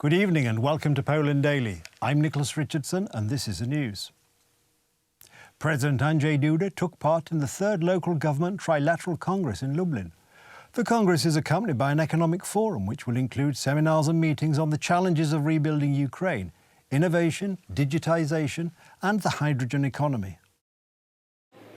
Good evening and welcome to Poland Daily. I'm Nicholas Richardson and this is the news. President Andrzej Duda took part in the third local government trilateral congress in Lublin. The congress is accompanied by an economic forum which will include seminars and meetings on the challenges of rebuilding Ukraine, innovation, digitization and the hydrogen economy.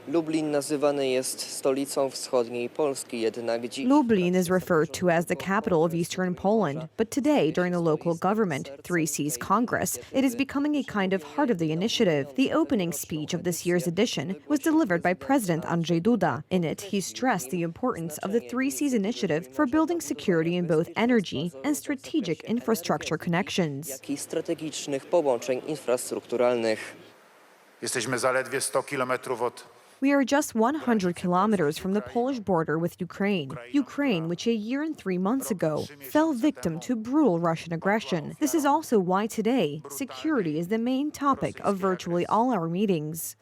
Lublin nazywany jest stolicą wschodniej Polski, jednak dziś... Lublin is referred to as the capital of eastern Poland, but today, during the local government 3Cs Congress, it is becoming a kind of heart of the initiative. The opening speech of this year's edition was delivered by President Andrzej Duda. In it, he stressed the importance of the 3Cs initiative for building security in both energy and strategic infrastructure connections. Jak i strategicznych połączeń infrastrukturalnych. Jesteśmy zaledwie 100 kilometrów od We are just 100 kilometers from the Polish border with Ukraine. Ukraine, which a year and 3 months ago fell victim to brutal Russian aggression. This is also why today, security is the main topic of virtually all our meetings.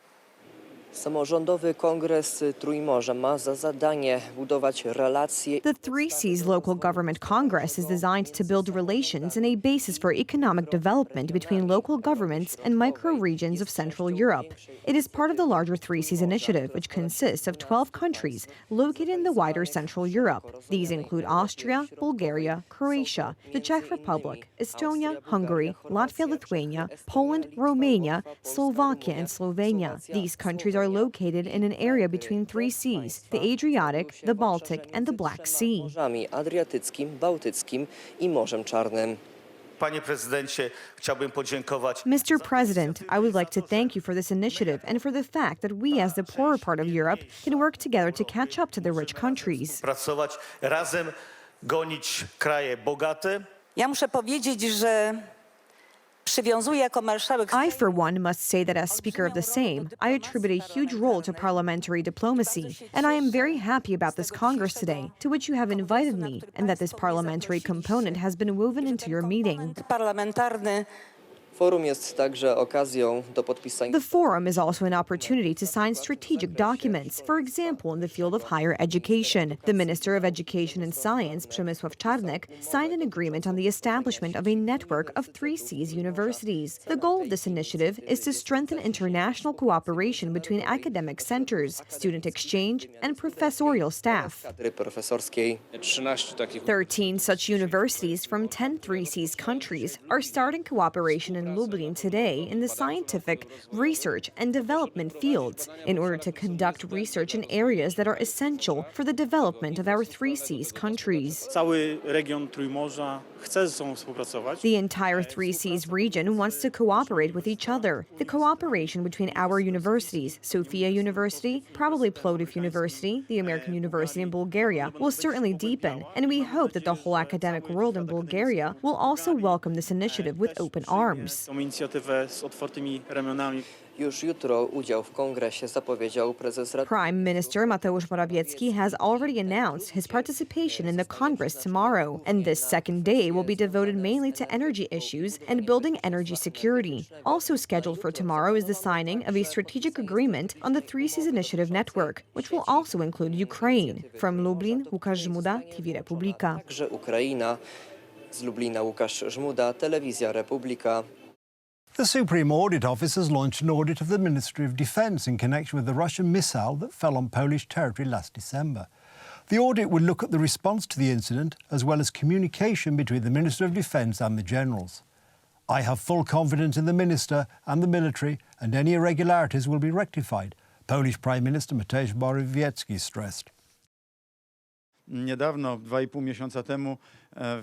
Samorządowy Kongres Trójmorza ma za zadanie budować relacje. The 3Cs Local Government Congress is designed to build relations and a basis for economic development between local governments and micro-regions of Central Europe. It is part of the larger 3Cs initiative, which consists of 12 countries located in the wider Central Europe. These include Austria, Bulgaria, Croatia, the Czech Republic, Estonia, Hungary, Latvia, Lithuania, Poland, Romania, Slovakia, and Slovenia. These countries are located in an area between 3Cs, the Adriatic, the Baltic, and the Black Sea. Morzami Adriatyckim, Bałtyckim i Morzem Czarnym. Panie prezydencie, chciałbym podziękować. Mr. President, I would like to thank you for this initiative and for the fact that we as the poorer part of Europe can work together to catch up to the rich countries. Pracować razem, gonić kraje bogate. Ja muszę powiedzieć, że przywiązuję jako marszałek. I, for one, must say that as Speaker of the Sejm, I attribute a huge role to parliamentary diplomacy, and I am very happy about this Congress today, to which you have invited me, and that this parliamentary component has been woven into your meeting. Parlamentarny. Forum jest także okazją do podpisania. The forum is also an opportunity to sign strategic documents, for example, in the field of higher education. The Minister of Education and Science, Przemysław Czarnek, signed an agreement on the establishment of a network of 3Cs universities. The goal of this initiative is to strengthen international cooperation between academic centers, student exchange, and professorial staff. Kadry profesorskiej. 13 such universities from 10 3Cs countries are starting cooperation in Lublin today in the scientific, research, and development fields in order to conduct research in areas that are essential for the development of our 3Cs countries. Cały region Trójmorza chce ze sobą współpracować. The entire 3Cs region wants to cooperate with each other. The cooperation between our universities, Sofia University, probably Plovdiv University, the American University in Bulgaria, will certainly deepen, and we hope that the whole academic world in Bulgaria will also welcome this initiative with open arms. Tą inicjatywę z otwartymi ramionami. Już jutro udział w kongresie zapowiedział prezes Rady. Prime Minister Mateusz Morawiecki has already announced his participation in the Congress tomorrow, and this second day will be devoted mainly to energy issues and building energy security. Also scheduled for tomorrow is the signing of a strategic agreement on the 3Cs Initiative Network, which will also include Ukraine. From Lublin, Łukasz Żmuda, TV Republika. Także Ukraina. Z Lublina Łukasz Żmuda, Telewizja Republika. The Supreme Audit Office has launched an audit of the Ministry of Defence in connection with the Russian missile that fell on Polish territory last December. The audit will look at the response to the incident as well as communication between the Minister of Defence and the generals. I have full confidence in the Minister and the military, and any irregularities will be rectified, Polish Prime Minister Mateusz Morawiecki stressed. Niedawno, 2,5 miesiąca temu,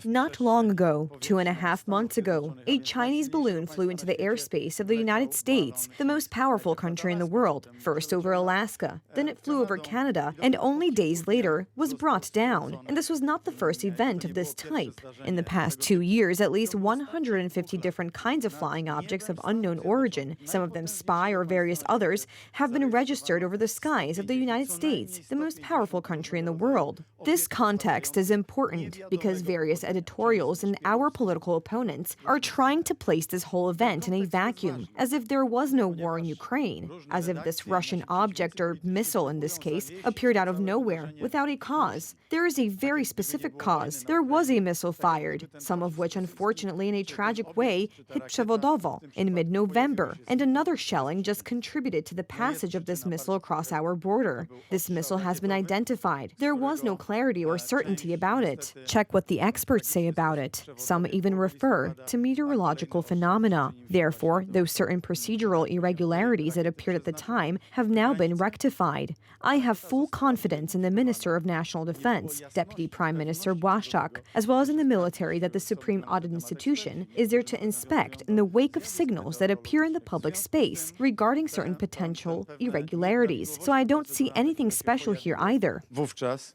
Not long ago, 2.5 months ago, a Chinese balloon flew into the airspace of the United States, the most powerful country in the world, first over Alaska, then it flew over Canada, and only days later was brought down. And this was not the first event of this type. In the past 2 years, at least 150 different kinds of flying objects of unknown origin, some of them spy or various others, have been registered over the skies of the United States, the most powerful country in the world. This context is important because very various editorials and our political opponents are trying to place this whole event in a vacuum, as if there was no war in Ukraine, as if this Russian object, or missile in this case, appeared out of nowhere without a cause. There is a very specific cause. There was a missile fired, some of which unfortunately in a tragic way hit Przewodowo in mid-November, and another shelling just contributed to the passage of this missile across our border. This missile has been identified. There was no clarity or certainty about it. Check what the experts say about it. Some even refer to meteorological phenomena. Therefore, those certain procedural irregularities that appeared at the time have now been rectified. I have full confidence in the Minister of National Defense, Deputy Prime Minister Błaszczak, as well as in the military that the Supreme Audit Institution is there to inspect in the wake of signals that appear in the public space regarding certain potential irregularities. So I don't see anything special here either. Wówczas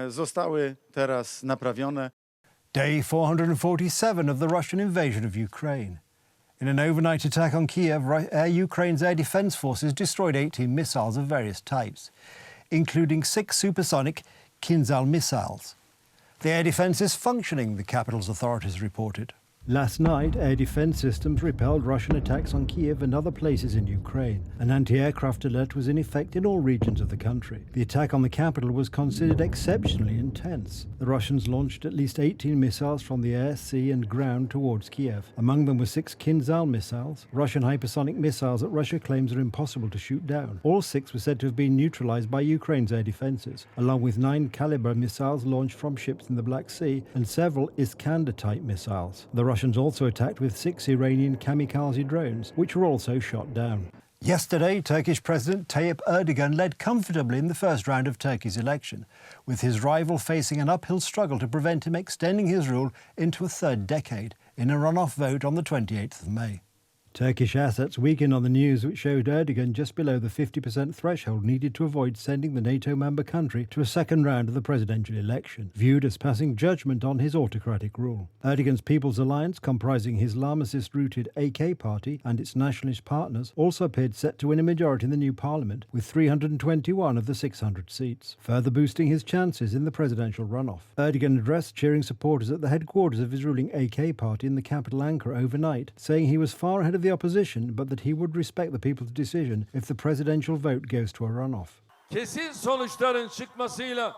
zostały teraz naprawione. Day 447 of the Russian invasion of Ukraine. In an overnight attack on Kiev, Ukraine's air defense forces destroyed 18 missiles of various types, including 6 supersonic Kinzhal missiles. The air defense is functioning, the capital's authorities reported. Last night, air defense systems repelled Russian attacks on Kiev and other places in Ukraine. An anti-aircraft alert was in effect in all regions of the country. The attack on the capital was considered exceptionally intense. The Russians launched at least 18 missiles from the air, sea and ground towards Kiev. Among them were 6 Kinzhal missiles, Russian hypersonic missiles that Russia claims are impossible to shoot down. All 6 were said to have been neutralized by Ukraine's air defenses, along with 9 Kalibr missiles launched from ships in the Black Sea and several Iskander-type missiles. The Russians also attacked with 6 Iranian kamikaze drones, which were also shot down. Yesterday, Turkish President Tayyip Erdogan led comfortably in the first round of Turkey's election, with his rival facing an uphill struggle to prevent him extending his rule into a third decade in a runoff vote on the 28th of May. Turkish assets weakened on the news, which showed Erdogan just below the 50% threshold needed to avoid sending the NATO member country to a second round of the presidential election, viewed as passing judgment on his autocratic rule. Erdogan's People's Alliance, comprising his Islamist-rooted AK party and its nationalist partners, also appeared set to win a majority in the new parliament, with 321 of the 600 seats, further boosting his chances in the presidential runoff. Erdogan addressed cheering supporters at the headquarters of his ruling AK party in the capital Ankara overnight, saying he was far ahead of the opposition, but that he would respect the people's decision if the presidential vote goes to a runoff. Kesin sonuçların çıkmasıyla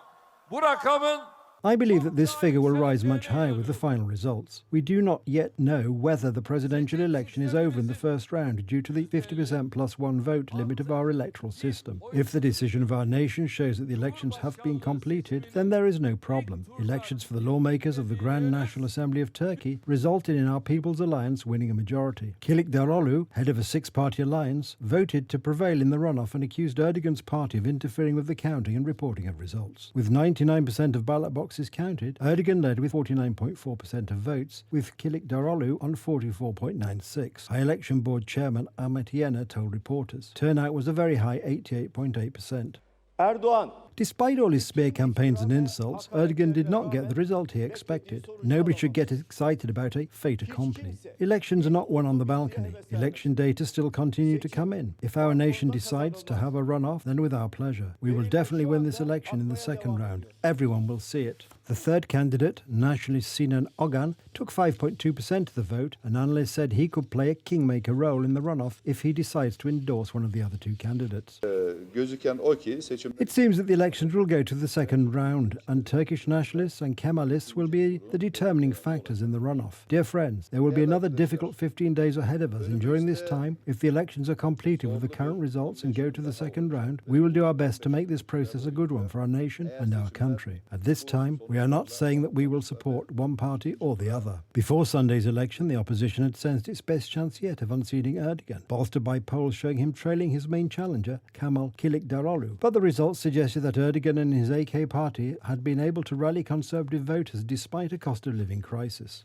bu rakamın I believe that this figure will rise much higher with the final results. We do not yet know whether the presidential election is over in the first round due to the 50% plus 1 vote limit of our electoral system. If the decision of our nation shows that the elections have been completed, then there is no problem. Elections for the lawmakers of the Grand National Assembly of Turkey resulted in our People's Alliance winning a majority. Kılıçdaroğlu, head of a 6-party alliance, voted to prevail in the runoff and accused Erdogan's party of interfering with the counting and reporting of results. With 99% of ballot boxes counted, Erdogan led with 49.4% of votes, with Kılıçdaroğlu on 44.96%. High Election Board Chairman Ahmet Yener told reporters. Turnout was a very high 88.8%. Erdoğan. Despite all his smear campaigns and insults, Erdogan did not get the result he expected. Nobody should get excited about a fait accompli. Elections are not won on the balcony. Election data still continue to come in. If our nation decides to have a runoff, then with our pleasure. We will definitely win this election in the second round. Everyone will see it. The third candidate, nationalist Sinan Ogan, took 5.2% of the vote, and analysts said he could play a kingmaker role in the runoff if he decides to endorse one of the other 2 candidates. It seems that the elections will go to the second round, and Turkish nationalists and Kemalists will be the determining factors in the runoff. Dear friends, there will be another difficult 15 days ahead of us, and during this time, if the elections are completed with the current results and go to the second round, we will do our best to make this process a good one for our nation and our country. At this time, we are not saying that we will support one party or the other. Before Sunday's election, the opposition had sensed its best chance yet of unseating Erdogan, bolstered by polls showing him trailing his main challenger, Kemal Kılıçdaroğlu. But the results suggested that Erdogan and his AK party had been able to rally conservative voters despite a cost of living crisis.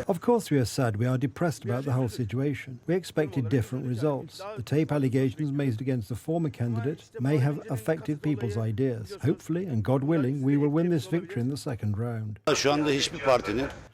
Of course we are sad, we are depressed about the whole situation. We expected different results. The tape allegations made against the former candidate may have affected people's ideas. Hopefully, and God willing, we will win this victory in the second round.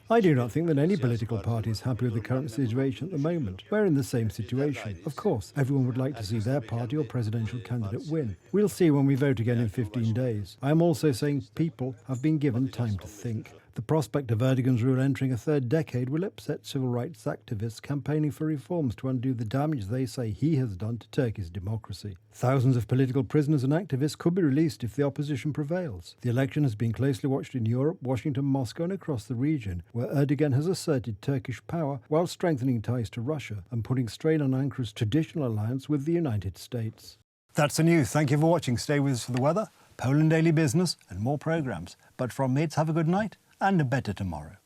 I do not think that any political party is happy with the current situation at the moment. We're in the same situation. Of course, everyone would like to see their party or presidential candidate win. We'll see see when we vote again in 15 days. I am also saying people have been given time to think. The prospect of Erdogan's rule entering a third decade will upset civil rights activists campaigning for reforms to undo the damage they say he has done to Turkey's democracy. Thousands of political prisoners and activists could be released if the opposition prevails. The election has been closely watched in Europe, Washington, Moscow and across the region, where Erdogan has asserted Turkish power while strengthening ties to Russia and putting strain on Ankara's traditional alliance with the United States. That's the news. Thank you for watching. Stay with us for the weather, Poland Daily Business and more programmes. But from me, it's have a good night and a better tomorrow.